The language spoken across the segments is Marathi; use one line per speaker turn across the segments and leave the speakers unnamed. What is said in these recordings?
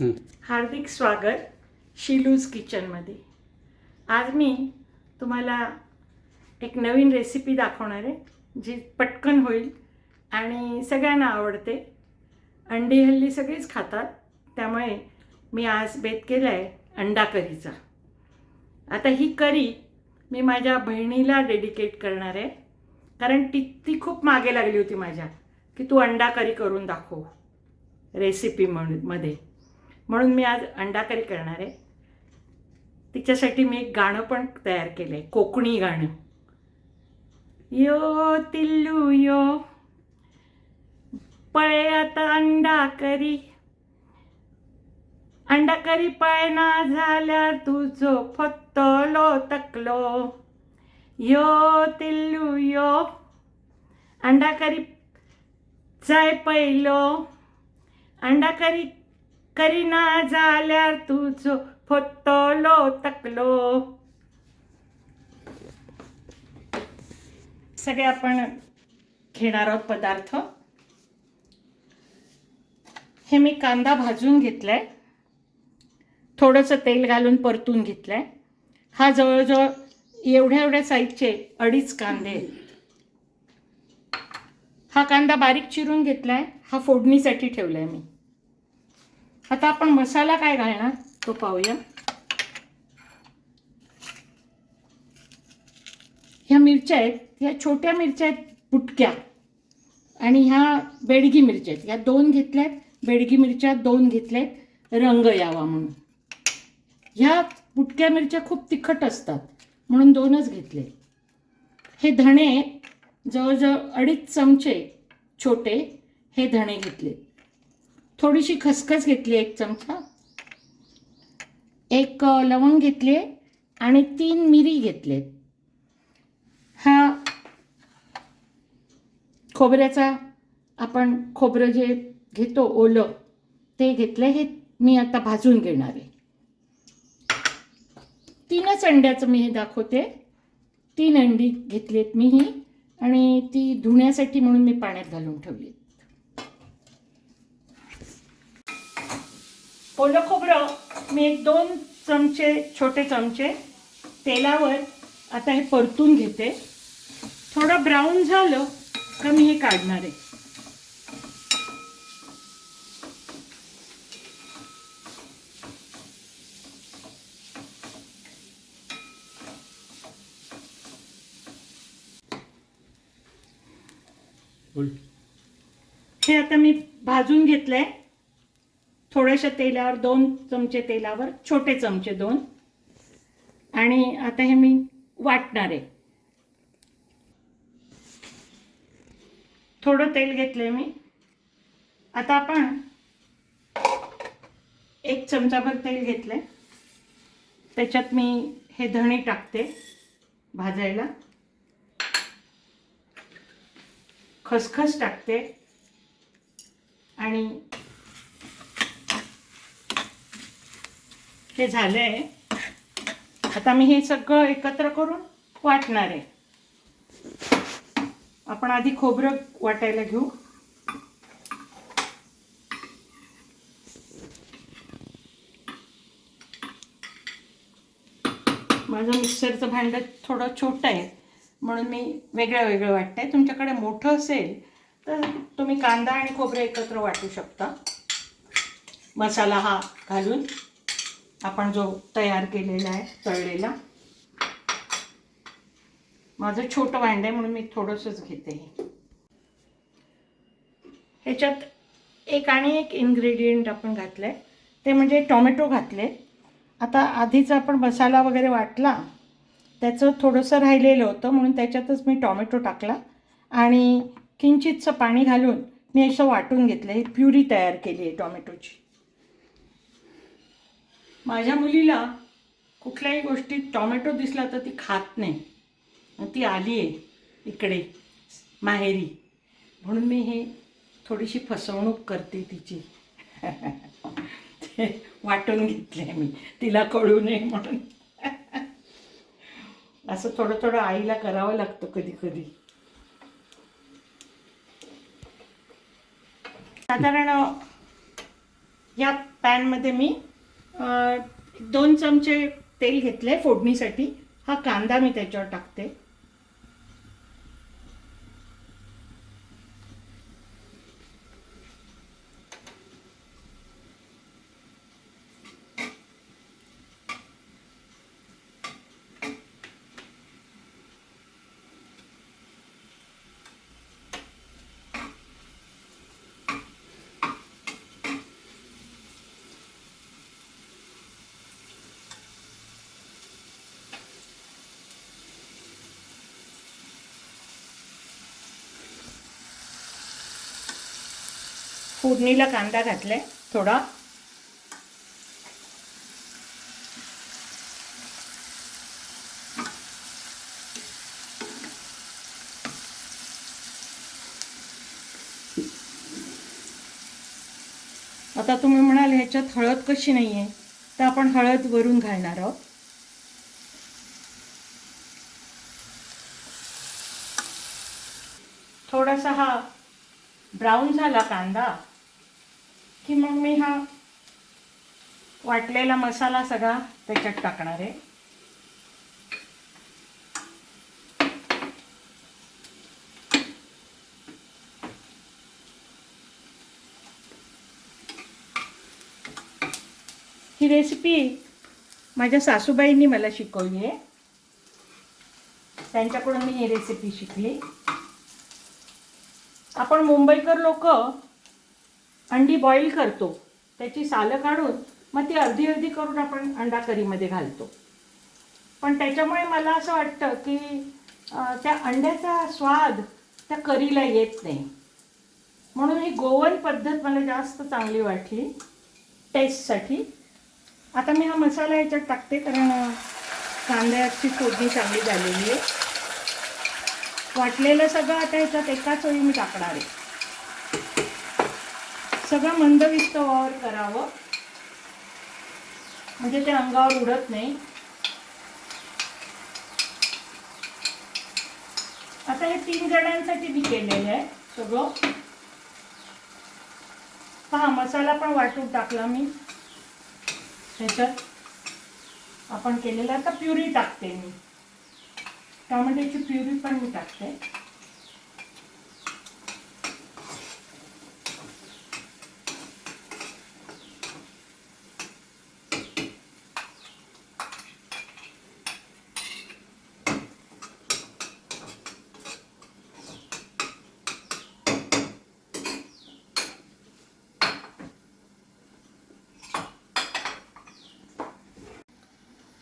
हार्दिक स्वागत शीलूज किचनमध्ये। आज मी तुम्हाला एक नवीन रेसिपी दाखवणार आहे जी पटकन होईल आणि सगळ्यांना आवडते। अंडी हल्ली सगळेच खातात, त्यामुळे मी आज बेत केला आहे अंडा करीचा। आता ही करी मी माझ्या बहिणीला डेडिकेट करणार आहे, कारण ती खूप मागे लागली होती माझ्या की तू अंडा करी करून दाखव रेसिपीमध्ये, म्हणून मी आज अंडा करी करणार आहे। तिच्यासाठी मी एक गाणं पण तयार केलं आहे, कोकणी गाणं। यो तिल्लू यो पळे आता अंडा करी, अंडा करी पळना झाल्या तुझो फत्तलो तकलो। यो तिल्लू यो अंडा करी जाय पहिलो, अंडा करी करीना झाल्यार तुझो फत्तलो तकलो। सगळे आपण घेणार आहोत पदार्थ। हे मी कांदा भाजून घेतलाय, थोडंसं तेल घालून परतून घेतलाय। हा जवळजवळ एवढ्या साईजचे 2.5 कांदे। हा कांदा बारीक चिरून घेतलाय, हा फोडणीसाठी ठेवलाय मी। आता आपण मसाला काय घालणार तो पाहूया। ह्या मिरच्या आहेत, ह्या छोट्या मिरच्या आहेत बुटक्या, आणि ह्या बेडगी मिरच्या आहेत, ह्या 2 घेतल्यात। बेडगी मिरच्या 2 घेतल्यात रंग यावा म्हणून। ह्या बुटक्या मिरच्या खूप तिखट असतात म्हणून 2च घेतले। हे धणे जवळजवळ 2.5 चमचे छोटे हे धणे घेतले। थोडीशी खसखस घेतली 1 चमचा, 1 लवंग घेतले आणि 3 मिरी घेतलेत। हा खोबऱ्याचा, आपण खोबरं जे घेतो ओलं ते घेतलं, हे मी आता भाजून घेणार आहे। 3च अंड्याचं मी हे दाखवते। 3 अंडी घेतलीत मी ही, आणि ती धुण्यासाठी म्हणून मी पाण्यात घालून ठेवली। ओलं खोबरं मी 1-2 चमचे छोटे चमचे तेलावर आता हे परतून घेते। थोडं ब्राऊन झालं का मी हे काढणार आहे। हे आता मी भाजून घेतलंय थोड्याशा तेलावर, 2 चमचे तेलावर, छोटे चमचे 2, आणि आता हे मी वाटणार आहे। थोडं तेल घेतलंय मी। आता आपण 1 चमचाभर तेल घेतलंय, त्याच्यात मी हे धणे टाकते भाजायला, खसखस टाकते, आणि हे झालंय। आता मी हे सगळं एकत्र करून वाटणार आहे। आपण आधी खोबरं वाटायला घेऊ। माझं मिक्सरचं भांडं थोडं छोटं आहे म्हणून मी वेगळं वाटतंय। तुमच्याकडे मोठं असेल तर तुम्ही कांदा आणि खोबरं एकत्र वाटू शकता। मसाला हा घालून आपण जो तयार केलेला आहे तळलेला। माझं छोटं भांडं आहे म्हणून मी थोडंसंच घेते। ह्याच्यात एक इन्ग्रेडियंट आपण घातलंय, ते म्हणजे टोमॅटो घातले। आता आधीचा आपण मसाला वगैरे वाटला, त्याचं थोडंसं राहिलेलं होतं म्हणून त्याच्यातच मी टोमॅटो टाकला आणि किंचितचं पाणी घालून मी असं वाटून घेतलं। ही प्युरी तयार केली आहे टोमॅटोची। माझ्या मुलीला कुठल्याही गोष्टीत टोमॅटो दिसला तर ती खात नाही, ती आली आहे इकडे माहेरी म्हणून मी हे थोडीशी फसवणूक करते तिची। ते वाटून घेतले मी, तिला कळू नये म्हणून। असं थोडं आईला करावं लागतं कधी कधी। साधारण या पॅनमध्ये मी 2 चमचे तेल घेतले फोडणीसाठी. हा कांदा मी त्याच्यावर टाकते. फोडणीला कांदा घातलाय थोडा. आता तुम्ही म्हणाल ह्याच्यात हळद कशी नाही आहे, तर आपण हळद वरून घालणार आहोत. थोडासा हा ब्राऊन झाला कांदा की मग मी हा वाटलेला मसाला सगळा त्याच्यात टाकणार आहे. ही रेसिपी माझ्या सासूबाईंनी मला शिकवली आहे. त्यांच्याकडून मी ही रेसिपी शिकली. आपण मुंबईकर लोक अंडी बॉईल करतो, त्याची सालं काढून मग ती अर्धी अर्धी करून आपण अंडा करीमध्ये घालतो. पण त्याच्यामुळे मला असं वाटतं की त्या अंड्याचा स्वाद त्या करीला येत नाही. म्हणून ही गोवन पद्धत मला जास्त चांगली वाटली टेस्टसाठी. आता मी हा मसाला ह्याच्यात टाकते, कारण कांद्याची फोडणी चांगली झालेली आहे. वाटलेलं सगळं आता ह्याच्यात एकाच वेळी मी टाकणार आहे. सगळं मंदविस्त वावर करावं, म्हणजे ते अंगावर उडत नाही. आता हे 3 जणांसाठी मी केलेलं आहे सगळं. पहा, मसाला पण वाटून टाकला मी ह्याच्यात. आपण केलेलं आता प्युरी टाकते मी. टोमॅटोची प्युरी पण मी टाकते.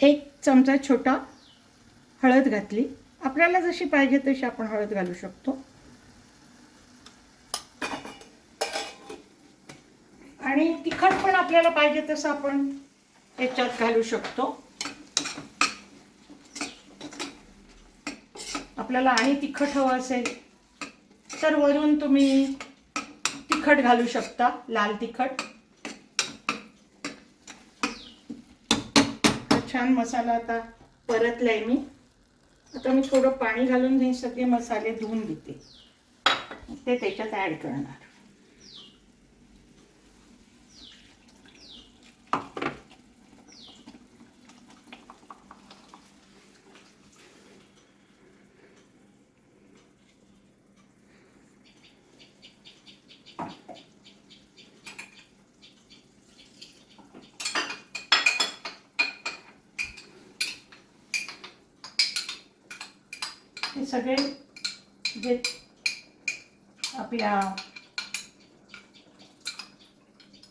एक चमचा छोटा हळद घातली. आपल्याला जशी पाहिजे तशी आपण हळद घालू शकतो. आणि तिखट पण आपल्याला पाहिजे तसं आपण याच्यात घालू शकतो. आपल्याला आणि तिखट हवं असेल तर वरून तुम्ही तिखट घालू शकता, लाल तिखट. छान मसाला आता परतलाय मी. आता मी थोडं पाणी घालून हे सगळे मसाले धुवून घेते, ते त्याच्यात ॲड करणार. हे सगळे जे आपल्या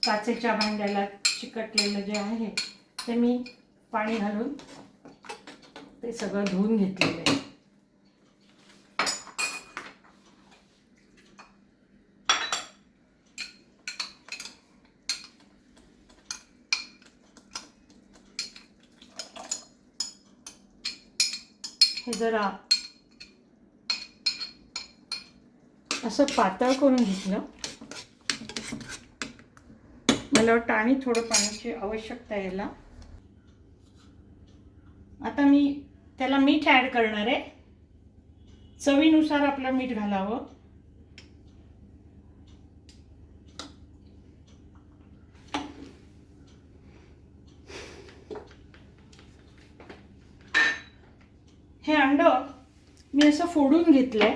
काचेच्या भांड्याला चिकटलेलं जे आहे ते मी पाणी घालून ते सगळं धुवून घेतलेलं आहे. हे जरा असं पातळ करून घेतलं. मला वाटतं आणि थोडं पाण्याची आवश्यकता यायला. आता मी त्याला मीठ ॲड करणार आहे. चवीनुसार आपलं मीठ घालावं. अंड मी असं फोडून घेतलं आहे.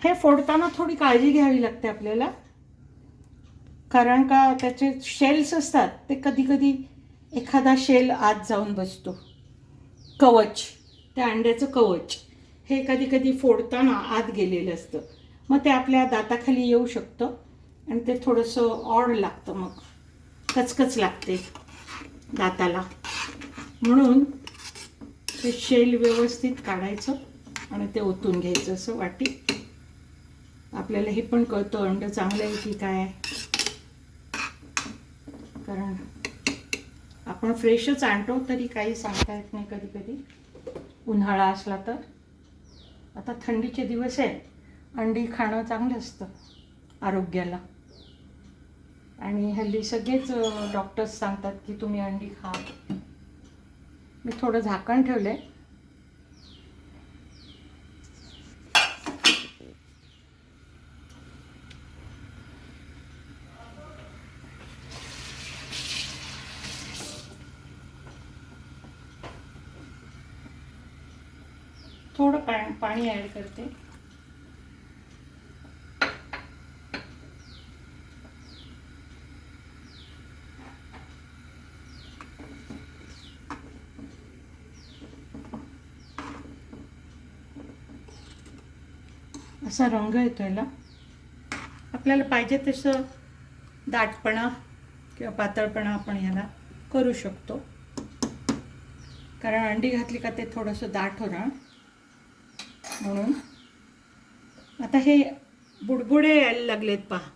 हे फोडताना थोडी काळजी घ्यावी लागते आपल्याला, कारण का त्याचे शेल्स असतात ते कधी कधी एखादा शेल आत जाऊन बसतो. कवच, त्या अंड्याचं कवच हे कधी कधी फोडताना आत गेलेलं असतं. मग ते आपल्या दाताखाली येऊ शकतं आणि ते थोडंसं ऑड लागतं, मग कचकच लागते दाताला. म्हणून ते शेल व्यवस्थित काढायचं आणि ते ओतून घ्यायचं असं वाटीत. आपल्याला हे पण कळतं अंड चांगलं आहे की काय, कारण आपण फ्रेशच आणतो तरी काही सांगता येत नाही कधी कधी, उन्हाळा असला तर. आता थंडीचे दिवस आहे, अंडी खाणं चांगलं असतं आरोग्याला. आणि हल्ली सगळेच डॉक्टर्स सांगतात की तुम्ही अंडी खा. मी थोडं झाकण ठेवलं आहे. थोडं पाणी ॲड करते. असा रंग येतो याला. आपल्याला पाहिजे तसं दाटपणा किंवा पातळपणा आपण ह्याला करू शकतो, कारण अंडी घातली का ते थोडंसं दाट होणार. म्हणून आता हे बुडबुडे यायला लागलेत पहा.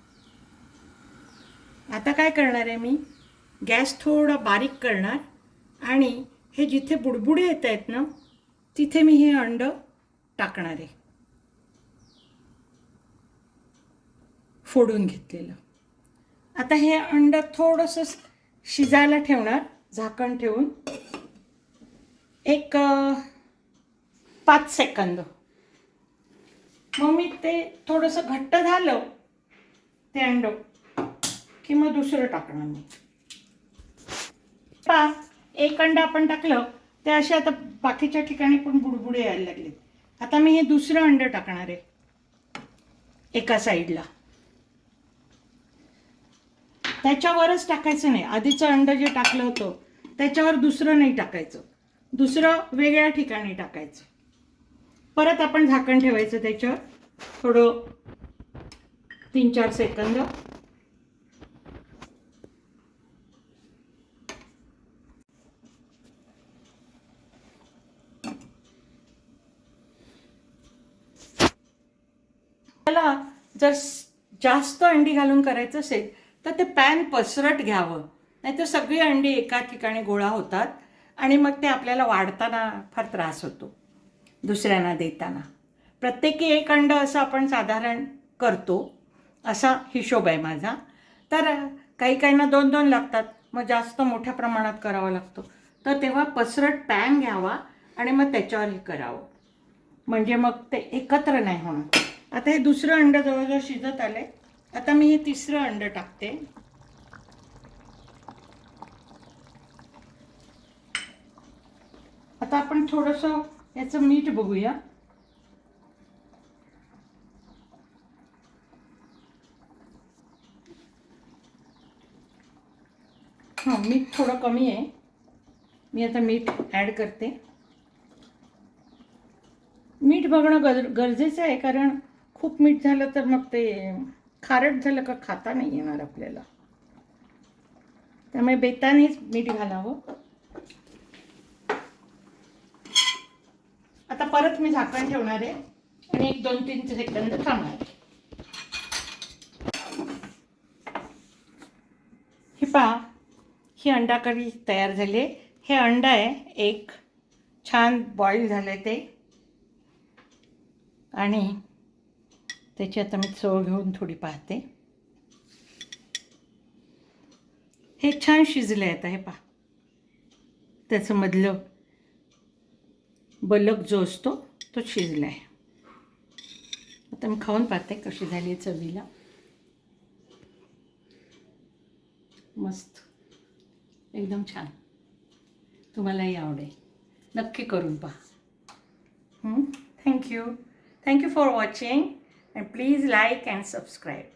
आता काय करणार आहे मी, गॅस थोडा बारीक करणार आणि हे जिथे बुडबुडे येत आहेत ना तिथे मी हे अंड टाकणार आहे, फोडून घेतलेलं. आता हे अंड थोडंसं शिजायला ठेवणार झाकण ठेवून, एक 5 सेकंद. मग मी ते थोडंसं घट्ट झालं ते अंड की मग दुसरं टाकणार मी. पहा, एक अंड आपण टाकलं ते असे आता बाकीच्या ठिकाणी पण बुडबुडे यायला लागले. आता मी हे दुसरं अंड टाकणार आहे एका साईडला. त्याच्यावरच टाकायचं नाही, आधीचं अंड जे टाकलं होतं त्याच्यावर दुसरं नाही टाकायचं, दुसरं वेगळ्या ठिकाणी टाकायचं. परत आपण झाकण ठेवायचं त्याच्यावर थोडं 3-4 सेकंद. त्याला जर जास्त अंडी घालून करायचं असेल तर ते पॅन पसरट घ्यावं, नाहीतर सगळी अंडी एका ठिकाणी गोळा होतात आणि मग ते आपल्याला वाढताना फार त्रास होतो, दुसऱ्यांना देताना. प्रत्येकी एक अंड असं आपण साधारण करतो, असा हिशोब आहे माझा. तर काही काहींना 2-2 लागतात, मग जास्त मोठ्या प्रमाणात करावं लागतो. तर तेव्हा पसरट पॅन घ्यावा आणि मग त्याच्यावर हे करावं, म्हणजे मग ते एकत्र नाही होणार. आता हे दुसरं अंड जवळजवळ शिजत आले. आता मी हे तिसरं अंड टाकते. आता आपण थोडंसं याचं मीठ बघूया. हां, मीठ थोडं कमी आहे, मी आता मीठ ॲड करते. मीठ बघणं गरजेचं आहे, कारण खूप मीठ झालं तर मग ते खारट झालं का खाता नाही येणार आपल्याला. त्यामुळे बेतानेच मीठ घालावं. आता परत मी झाकण ठेवणार आहे आणि 1-2-3 सेकंद थांबणार आहे. हे पहा, ही अंडा कढी तयार झाली. हे अंड आहे एक, छान बॉईल झालं ते, आणि त्याची आता मी चव घेऊन थोडी पाहते. हे छान शिजलं आहे. आता हे पहा, त्याचं मधलं बलक जो असतो तो शिजला आहे. आता मी खाऊन पाहते कशी झाली चवीला. मस्त, एकदम छान. तुम्हालाही आवडेल, नक्की करून पहा. Thank you. Thank you for watching and please like and subscribe.